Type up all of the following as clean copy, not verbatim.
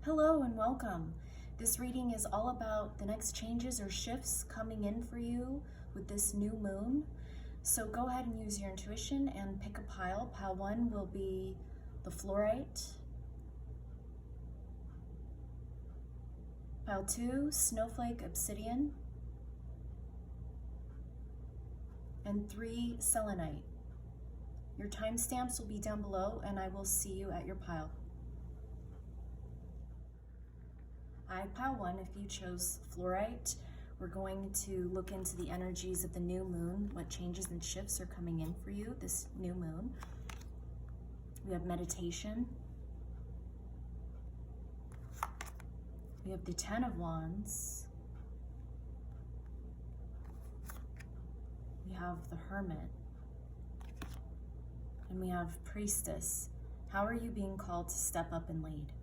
Hello and welcome. This reading is all about the next changes or shifts coming in for you with this new moon. So go ahead and use your intuition and pick a pile. Pile 1 will be the fluorite. Pile 2, snowflake obsidian. And 3, selenite. Your timestamps will be down below and I will see you at your pile. Hi, pile 1, if you chose fluorite, we're going to look into the energies of the new moon, what changes and shifts are coming in for you this new moon. We have meditation. We have the 10 of Wands. We have the Hermit. And we have Priestess. How are you being called to step up and lead?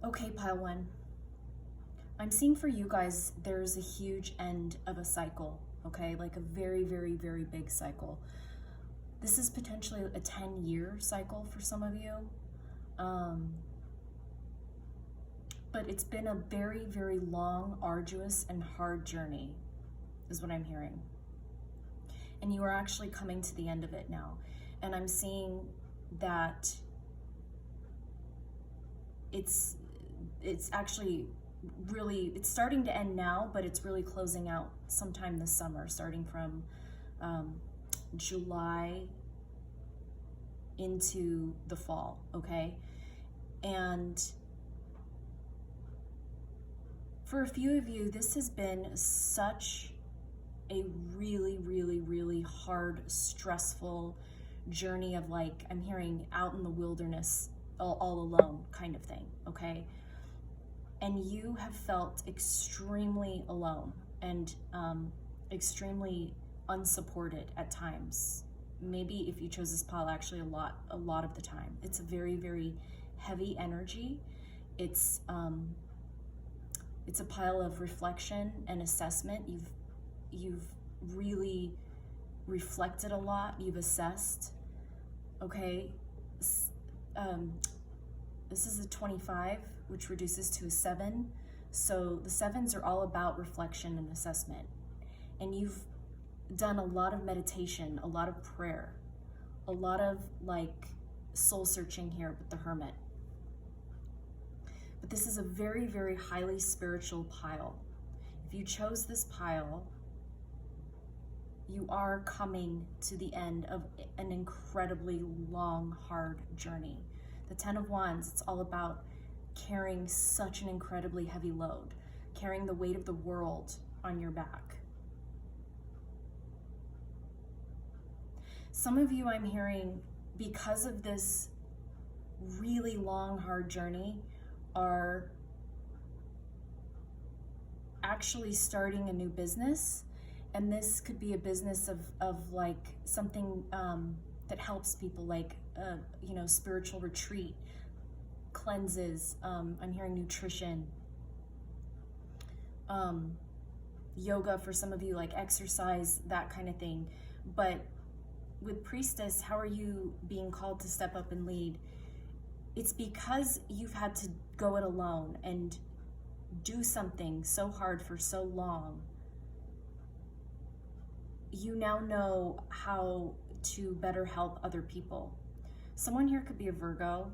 Okay, pile 1. I'm seeing for you guys, there's a huge end of a cycle, okay? Like a very, very, very big cycle. This is potentially a 10-year cycle for some of you. But it's been a very, very long, arduous, and hard journey, is what I'm hearing. And you are actually coming to the end of it now. And I'm seeing that it's actually really, it's starting to end now, but it's really closing out sometime this summer, starting from July into the fall, okay? And for a few of you, this has been such a really, really, really hard, stressful journey of, like, I'm hearing out in the wilderness all alone kind of thing, okay? And you have felt extremely alone and extremely unsupported at times. Maybe if you chose this pile, actually a lot of the time. It's a very, very heavy energy. It's a pile of reflection and assessment. You've really reflected a lot. You've assessed, okay? This is a 25, which reduces to a 7. So the 7s are all about reflection and assessment. And you've done a lot of meditation, a lot of prayer, a lot of like soul searching here with the Hermit. But this is a very, very highly spiritual pile. If you chose this pile, you are coming to the end of an incredibly long, hard journey. The 10 of Wands, it's all about carrying such an incredibly heavy load, carrying the weight of the world on your back. Some of you, I'm hearing, because of this really long, hard journey, are actually starting a new business. And this could be a business of like something that helps people, like, spiritual retreat, cleanses. I'm hearing nutrition, yoga for some of you, like exercise, that kind of thing. But with Priestess, how are you being called to step up and lead? It's because you've had to go it alone and do something so hard for so long. You now know how to better help other people. Someone here could be a Virgo.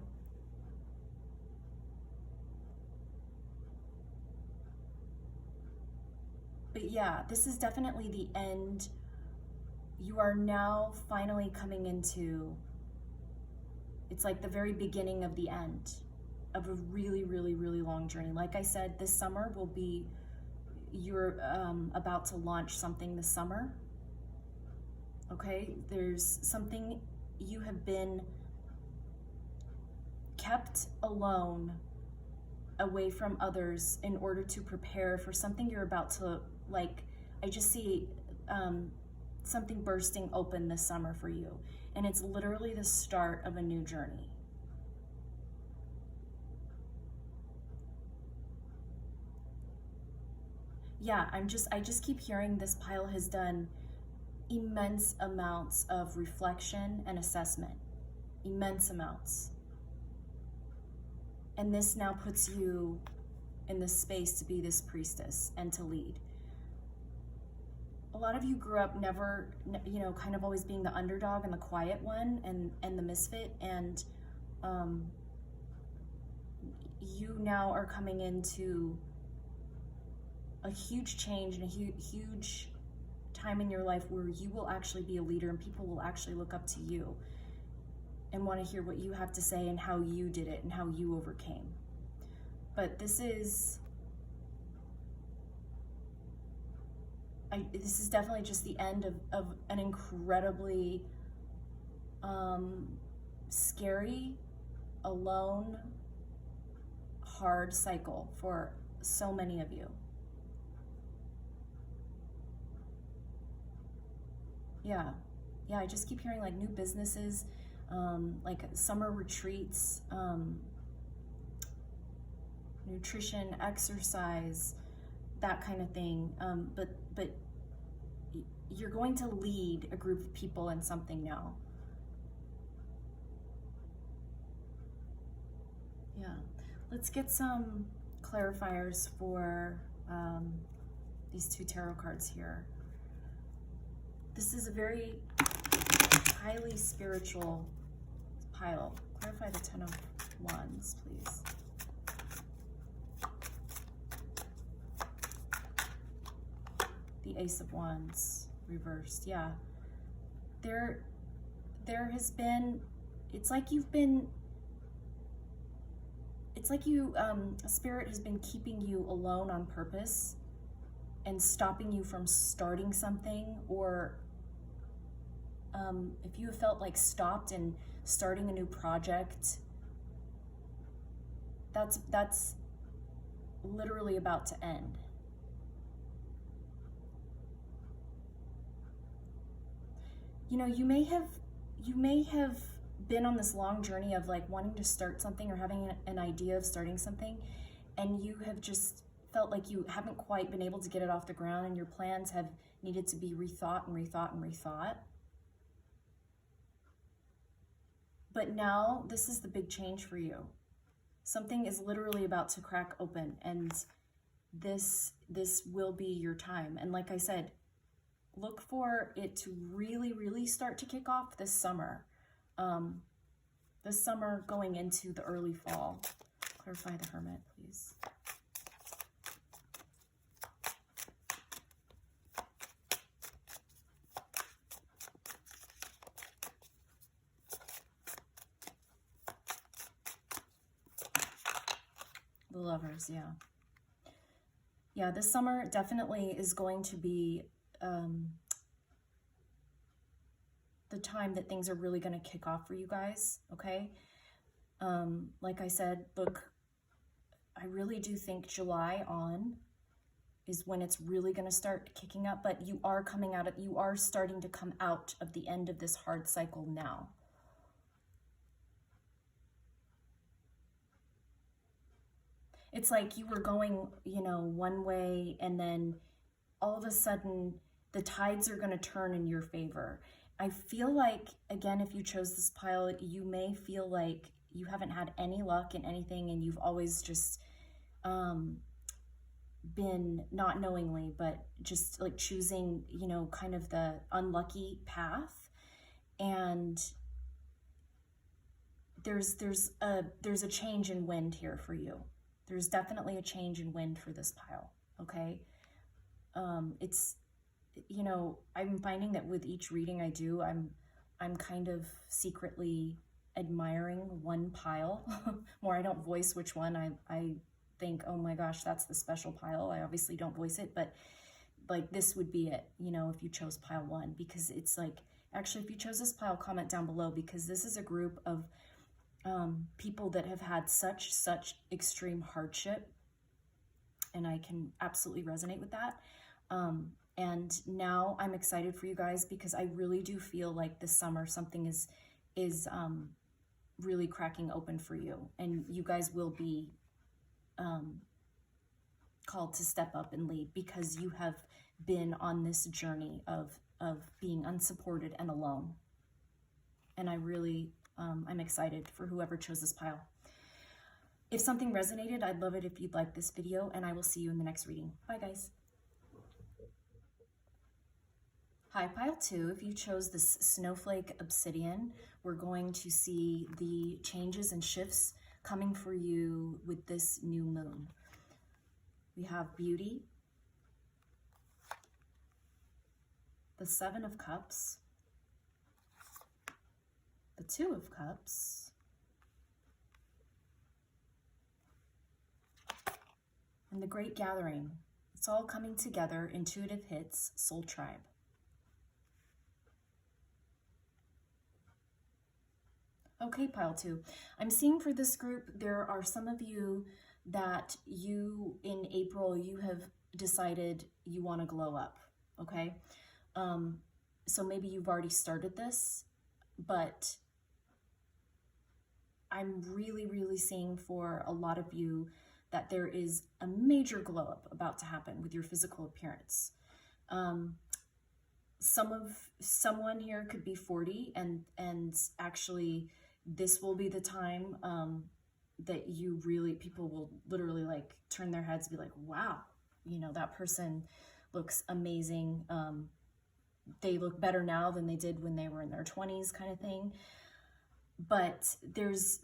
But yeah, this is definitely the end. You are now finally coming into, it's like the very beginning of the end of a really, really, really long journey. Like I said, this summer will be, you're about to launch something this summer. Okay, there's something you have been kept alone, away from others, in order to prepare for something you're about to, like, I just see something bursting open this summer for you. And it's literally the start of a new journey. Yeah, I just keep hearing this pile has done immense amounts of reflection and assessment. immense amounts. And this now puts you in this space to be this priestess and to lead. A lot of you grew up never, you know, kind of always being the underdog and the quiet one and the misfit. And you now are coming into a huge change and a huge time in your life where you will actually be a leader and people will actually look up to you and want to hear what you have to say and how you did it and how you overcame. But this is definitely just the end of an incredibly scary, alone, hard cycle for so many of you. Yeah, I just keep hearing like new businesses, like summer retreats, nutrition, exercise, that kind of thing. But you're going to lead a group of people in something now. Yeah, let's get some clarifiers for these two tarot cards here. This is a very highly spiritual pile. Clarify the Ten of Wands, please. The Ace of Wands reversed. Yeah, there has been, it's like Spirit has been keeping you alone on purpose and stopping you from starting something, or if you have felt like stopped in starting a new project, that's literally about to end. You know, you may have been on this long journey of like wanting to start something or having an idea of starting something, and you have just felt like you haven't quite been able to get it off the ground, and your plans have needed to be rethought and rethought and rethought. But now this is the big change for you. Something is literally about to crack open, and this will be your time. And like I said, look for it to really, really start to kick off this summer. This summer going into the early fall. Clarify the Hermit, please. The Lovers, yeah. Yeah, this summer definitely is going to be the time that things are really going to kick off for you guys, okay? Like I said, look, I really do think July on is when it's really going to start kicking up, but you are starting to come out of the end of this hard cycle now. It's like you were going, you know, one way, and then all of a sudden the tides are going to turn in your favor. I feel like, again, if you chose this pile, you may feel like you haven't had any luck in anything, and you've always just been, not knowingly, but just like choosing, you know, kind of the unlucky path. And there's a change in wind here for you. There's definitely a change in wind for this pile, okay? It's, you know, I'm finding that with each reading I do, I'm kind of secretly admiring one pile more. I don't voice which one. I think, oh my gosh, that's the special pile. I obviously don't voice it, but like this would be it, you know, if you chose pile one, because it's like, actually, if you chose this pile, comment down below, because this is a group of people that have had such extreme hardship, and I can absolutely resonate with that. And now I'm excited for you guys, because I really do feel like this summer something is really cracking open for you, and you guys will be called to step up and lead, because you have been on this journey of being unsupported and alone. And I really I'm excited for whoever chose this pile. If something resonated, I'd love it if you'd like this video, and I will see you in the next reading. Bye, guys. Hi, pile 2. If you chose this snowflake obsidian, we're going to see the changes and shifts coming for you with this new moon. We have beauty, the 7 of Cups, the 2 of Cups, and the Great Gathering. It's all coming together. Intuitive hits, Soul Tribe. Okay, pile 2. I'm seeing for this group, there are some of you that in April, you have decided you want to glow up, okay? So maybe you've already started this, but I'm really, really seeing for a lot of you that there is a major glow up about to happen with your physical appearance. Someone here could be 40 and actually this will be the time that people will literally like turn their heads and be like, wow, that person looks amazing. They look better now than they did when they were in their 20s kind of thing. But this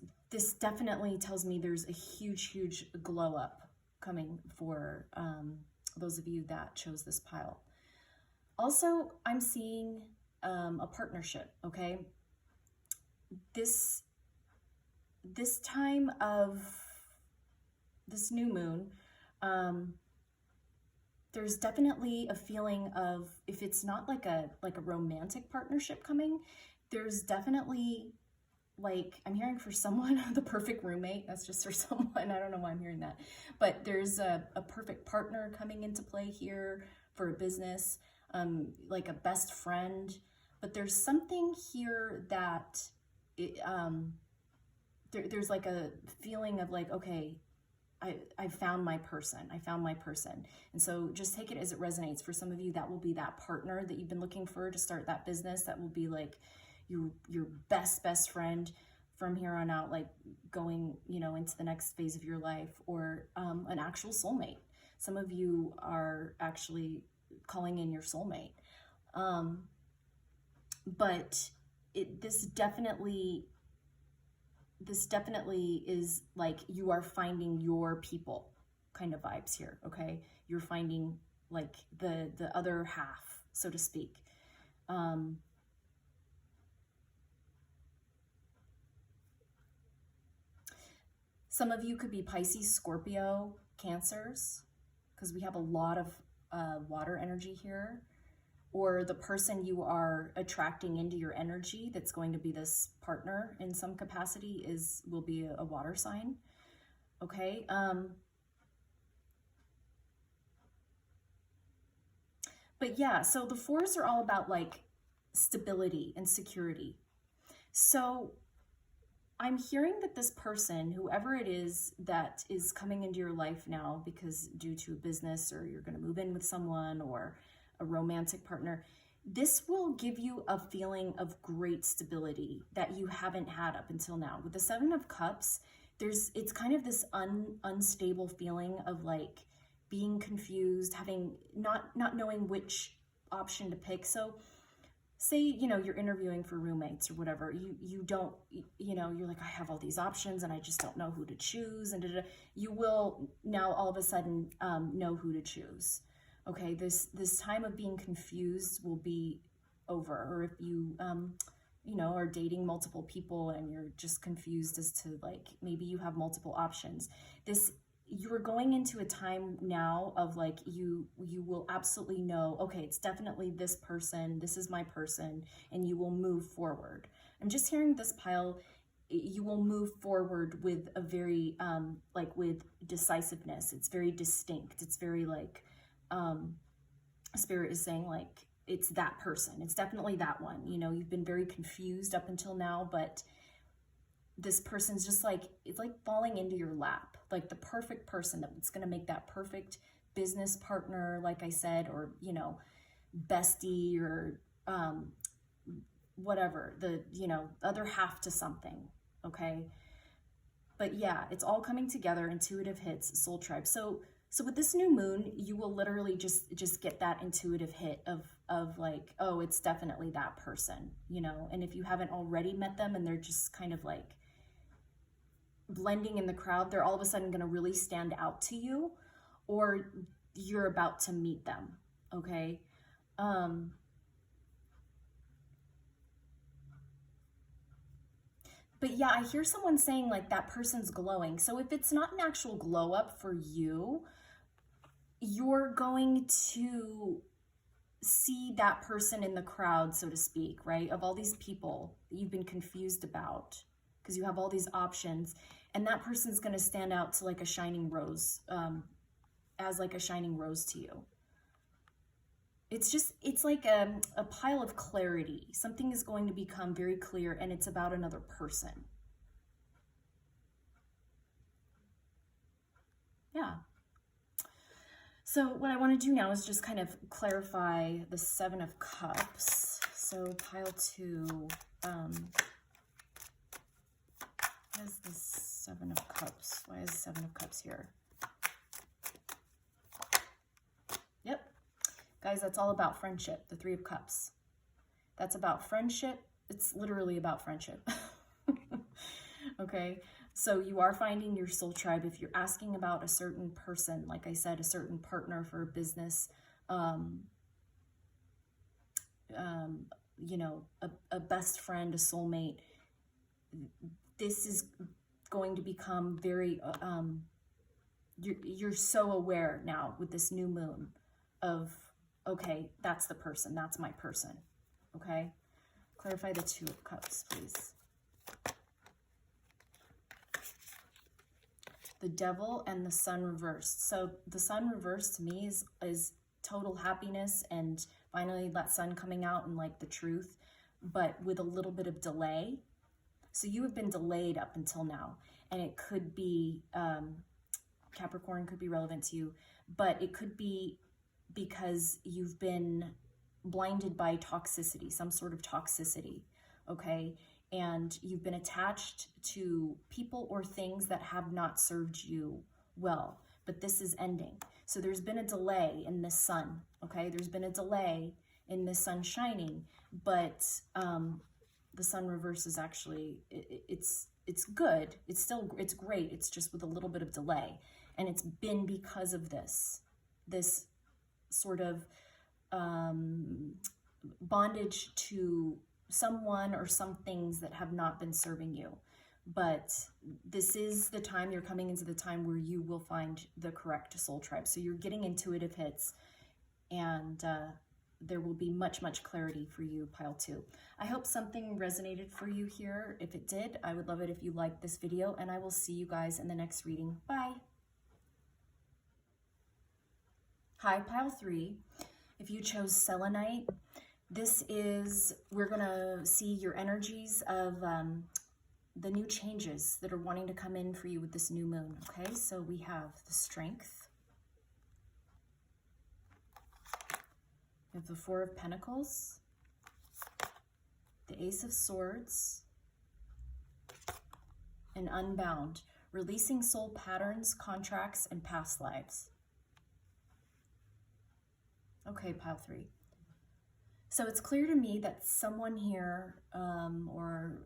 definitely tells me there's a huge, huge glow up coming for those of you that chose this pile. Also, I'm seeing a partnership, okay? This time of this new moon, there's definitely a feeling of, if it's not like a romantic partnership coming, there's definitely, like, I'm hearing for someone, the perfect roommate. That's just for someone. I don't know why I'm hearing that. But there's a perfect partner coming into play here for a business, like a best friend. But there's something here that there's like a feeling of like, okay, I found my person. I found my person. And so just take it as it resonates. For some of you, that will be that partner that you've been looking for to start that business. That will be like your best friend from here on out, like going, into the next phase of your life, or an actual soulmate. Some of you are actually calling in your soulmate. But this definitely is like you are finding your people kind of vibes here, okay? You're finding like the other half, so to speak. Some of you could be Pisces, Scorpio, Cancers, because we have a lot of water energy here. Or the person you are attracting into your energy that's going to be this partner in some capacity will be a water sign, okay? But yeah, so the 4s are all about like stability and security. So I'm hearing that this person, whoever it is that is coming into your life now, because due to a business, or you're going to move in with someone, or a romantic partner, this will give you a feeling of great stability that you haven't had up until now. With the 7 of Cups, it's kind of this unstable feeling of like being confused, not knowing which option to pick. So say, you're interviewing for roommates or whatever, you don't, you're like, I have all these options and I just don't know who to choose, and you will now all of a sudden know who to choose. Okay, this time of being confused will be over. Or if you, are dating multiple people and you're just confused as to like, maybe you have multiple options. You're going into a time now of like, you will absolutely know, okay, it's definitely this person, this is my person, and you will move forward. I'm just hearing this pile, you will move forward with a very, with decisiveness. It's very distinct. It's very like, Spirit is saying like, it's that person. It's definitely that one. You've been very confused up until now, but this person's just like, it's like falling into your lap, like the perfect person that's going to make that perfect business partner, like I said, or, bestie, or whatever, the, other half to something, okay? But yeah, it's all coming together, intuitive hits, soul tribe. So with this new moon, you will literally just get that intuitive hit of like, oh, it's definitely that person, and if you haven't already met them and they're just kind of like blending in the crowd, they're all of a sudden going to really stand out to you, or you're about to meet them, okay? But yeah, I hear someone saying like that person's glowing. So if it's not an actual glow up for you, you're going to see that person in the crowd, so to speak, right? Of all these people that you've been confused about, because you have all these options, and that person's going to stand out to like a shining rose, as like a shining rose to you. It's like a pile of clarity. Something is going to become very clear, and it's about another person. Yeah. So what I want to do now is just kind of clarify the Seven of Cups. So pile 2, what is the Seven of Cups? Why is the Seven of Cups here? Yep. Guys, that's all about friendship, the Three of Cups. That's about friendship. It's literally about friendship. Okay, so you are finding your soul tribe. If you're asking about a certain person, like I said, a certain partner for a business, a best friend, a soulmate, this is going to become very, you're so aware now with this new moon of, okay, that's the person, that's my person, okay? Clarify the Two of Cups, please. The Devil and the Sun reversed. So the Sun reversed to me is total happiness and finally that sun coming out and like the truth, but with a little bit of delay. So you have been delayed up until now, and it could be, Capricorn could be relevant to you, but it could be because you've been blinded by toxicity, some sort of toxicity, okay? And you've been attached to people or things that have not served you well, but this is ending. So there's been a delay in this sun, okay? There's been a delay in this sun shining, but the sun reverse is actually, it's good. It's great. It's just with a little bit of delay. And it's been because of this sort of bondage to someone or some things that have not been serving you. But this is the time, you're coming into the time where you will find the correct soul tribe. So you're getting intuitive hits, and there will be much, much clarity for you, pile 2. I hope something resonated for you here. If it did, I would love it if you liked this video, and I will see you guys in the next reading. Bye. Hi, pile 3. If you chose selenite, we're gonna see your energies of the new changes that are wanting to come in for you with this new moon, okay? So we have the Strength. We have the Four of Pentacles, the Ace of Swords, and Unbound, releasing soul patterns, contracts, and past lives. Okay, pile 3. So it's clear to me that someone here, or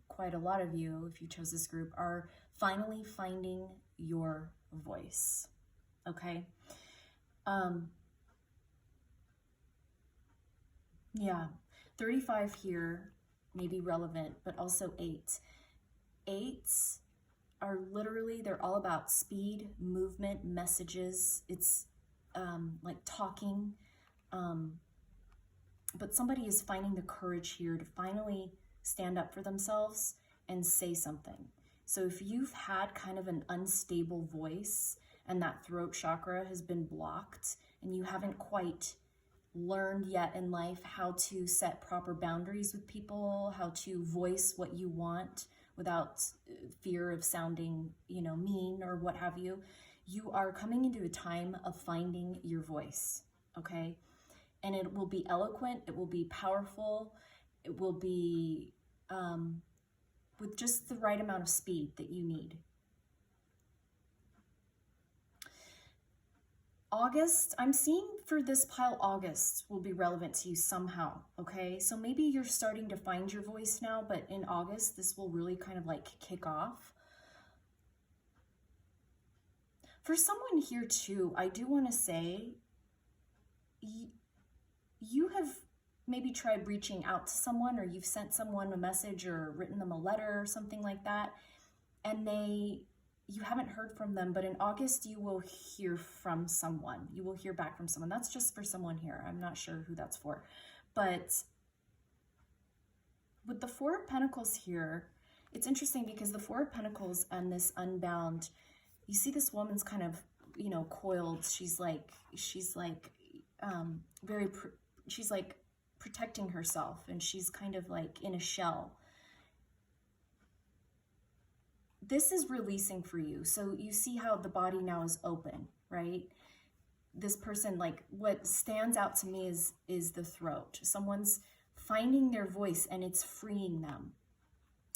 quite a lot of you, if you chose this group, are finally finding your voice, okay? Yeah, 35 here may be relevant, but also 8. 8s are literally, they're all about speed, movement, messages. It's like talking, but somebody is finding the courage here to finally stand up for themselves and say something. So if you've had kind of an unstable voice and that throat chakra has been blocked and you haven't quite learned yet in life how to set proper boundaries with people, how to voice what you want without fear of sounding, mean or what have you, you are coming into a time of finding your voice, okay? And it will be eloquent, it will be powerful, it will be with just the right amount of speed that you need. August, I'm seeing for this pile, August will be relevant to you somehow, okay? So maybe you're starting to find your voice now, but in August, this will really kind of like kick off. For someone here too, I do want to say, you have maybe tried reaching out to someone, or you've sent someone a message or written them a letter or something like that, and you haven't heard from them, but in August you will hear from someone. You will hear back from someone. That's just for someone here. I'm not sure who that's for. But with the Four of Pentacles here, it's interesting because the Four of Pentacles and this Unbound, you see this woman's kind of, you know, coiled. She's like protecting herself, and she's kind of like in a shell. This is releasing for you. So you see how the body now is open, right? This person, like, what stands out to me is the throat. Someone's finding their voice and it's freeing them.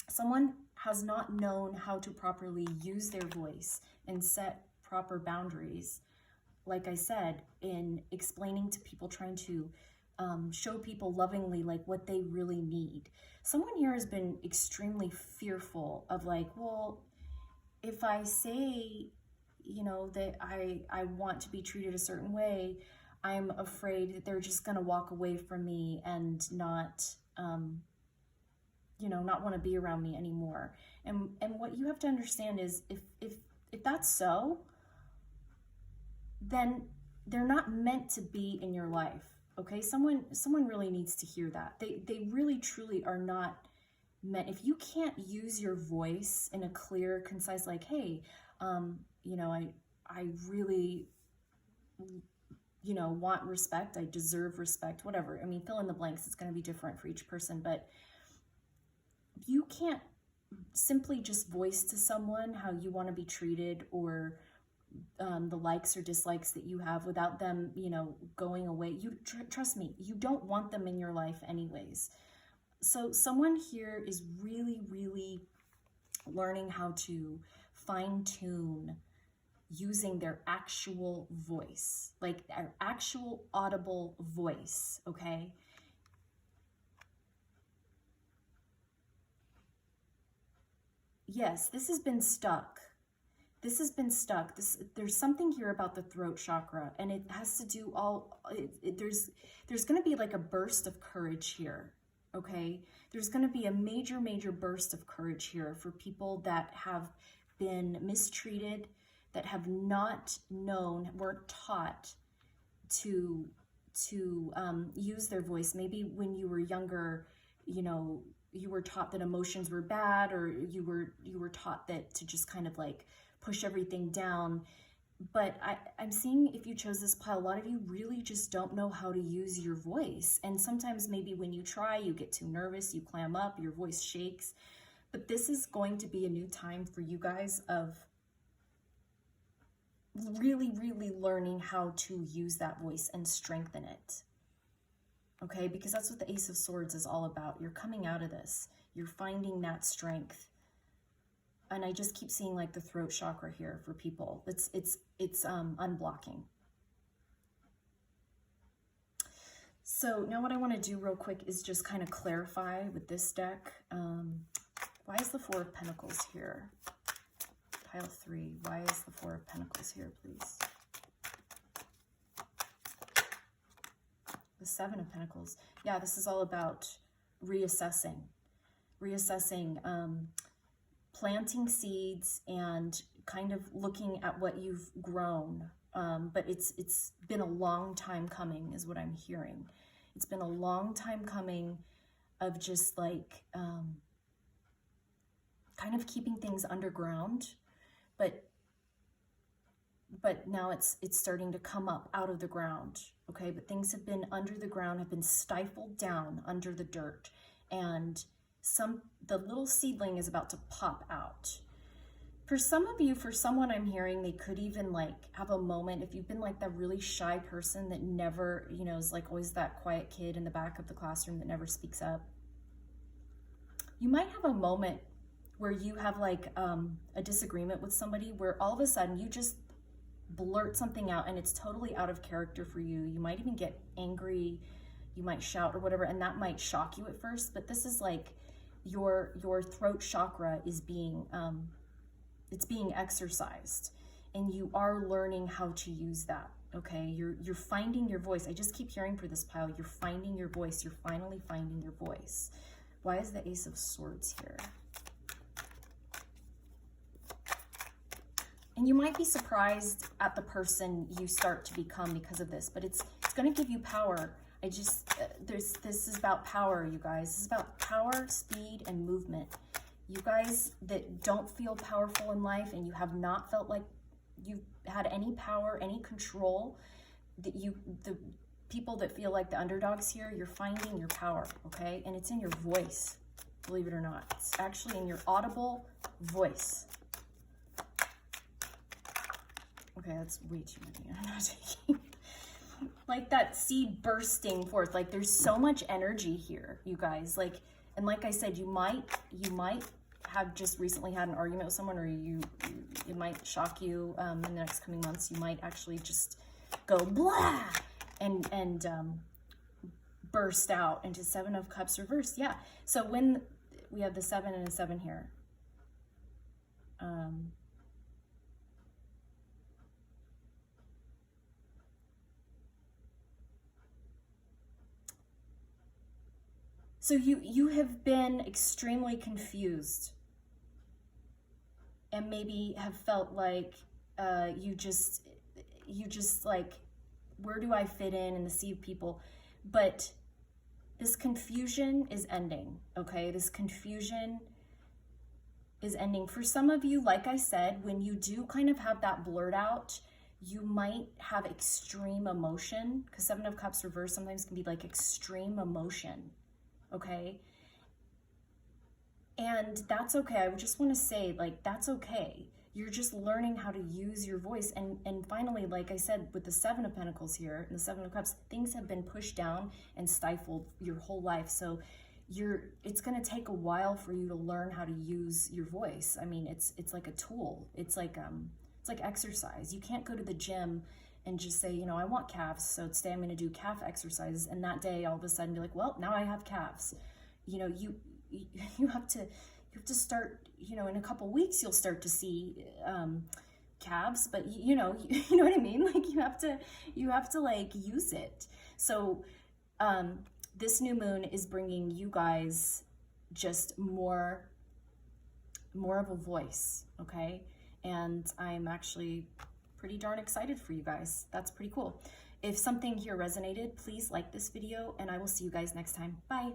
Someone has not known how to properly use their voice and set proper boundaries. Like I said, in explaining to people, trying to show people lovingly like what they really need. Someone here has been extremely fearful of like, well, if I say, you know, that I want to be treated a certain way, I'm afraid that they're just going to walk away from me and not, you know, not want to be around me anymore. And what you have to understand is if that's so, then they're not meant to be in your life. Okay, someone really needs to hear that. They really truly are not meant. If you can't use your voice in a clear, concise, like, hey, you know, I really, you know, want respect. I deserve respect, whatever. I mean, fill in the blanks. It's going to be different for each person, but you can't simply just voice to someone how you want to be treated, or the likes or dislikes that you have, without them, you know, going away. You trust me, you don't want them in your life anyways. So someone here is really, really learning how to fine-tune using their actual voice, like their actual audible voice, okay? Yes, this has been stuck. This has been stuck. There's something here about the throat chakra, and it has to do there's going to be like a burst of courage here, okay? There's going to be a major, major burst of courage here for people that have been mistreated, that have not known, weren't taught to use their voice. Maybe when you were younger, you know, you were taught that emotions were bad, or you were taught that to just kind of like push everything down. But I'm seeing, if you chose this pile, a lot of you really just don't know how to use your voice. And sometimes maybe when you try, you get too nervous, you clam up, your voice shakes. But this is going to be a new time for you guys of really, really learning how to use that voice and strengthen it. Okay, because that's what the Ace of Swords is all about. You're coming out of this. You're finding that strength. And I just keep seeing like the throat chakra here for people. It's unblocking. So now what I want to do real quick is just kind of clarify with this deck. Why is the Four of Pentacles here? Pile 3. Why is the Four of Pentacles here, please? The Seven of Pentacles. Yeah, this is all about reassessing, planting seeds and kind of looking at what you've grown. But it's been a long time coming is what I'm hearing. It's been a long time coming of just like kind of keeping things underground, but now it's starting to come up out of the ground, okay? But things have been under the ground, have been stifled down under the dirt, and the little seedling is about to pop out. For some of you, for someone I'm hearing, they could even like have a moment, if you've been like that really shy person that never, you know, is like always that quiet kid in the back of the classroom that never speaks up. you might have a moment where you have like a disagreement with somebody where all of a sudden you just blurt something out and it's totally out of character for you. You might even get angry, you might shout or whatever, and that might shock you at first, but this is like your throat chakra is being it's being exercised, and you are learning how to use that. Okay, you're finding your voice. I just keep hearing for this pile, you're finding your voice. You're finally finding your voice. Why is the Ace of Swords here? And you might be surprised at the person you start to become because of this, but it's going to give you power. I just, this is about power, you guys. This is about power, speed, and movement. You guys that don't feel powerful in life and you have not felt like you've had any power, any control, the people that feel like the underdogs here, you're finding your power, okay? And it's in your voice, believe it or not. It's actually in your audible voice. Okay, that's way too many. I'm not taking. Like that seed bursting forth. Like there's so much energy here, you guys. Like, and like I said, you might have just recently had an argument with someone, or it might shock you in the next coming months. You might actually just go blah and burst out into Seven of Cups reversed. Yeah. So when we have the 7 and a 7 here, so you have been extremely confused and maybe have felt like you just like, where do I fit in the sea of people? But this confusion is ending, okay? This confusion is ending. For some of you, like I said, when you do kind of have that blurt out, you might have extreme emotion, because 7 of Cups reversed sometimes can be like extreme emotion. Okay, and that's okay. I just want to say, like, that's okay. You're just learning how to use your voice. And finally, like I said, with the 7 of Pentacles here and the 7 of Cups, things have been pushed down and stifled your whole life. So it's going to take a while for you to learn how to use your voice. I mean, it's like a tool. It's like exercise. You can't go to the gym and just say, you know, I want calves, so today I'm going to do calf exercises, and that day all of a sudden be like, well, now I have calves. You know, you have to start, you know, in a couple weeks you'll start to see calves, but you know what I mean? Like you have to like use it. So this new moon is bringing you guys just more of a voice, okay? And I'm actually pretty darn excited for you guys. That's pretty cool. If something here resonated, please like this video, and I will see you guys next time. Bye.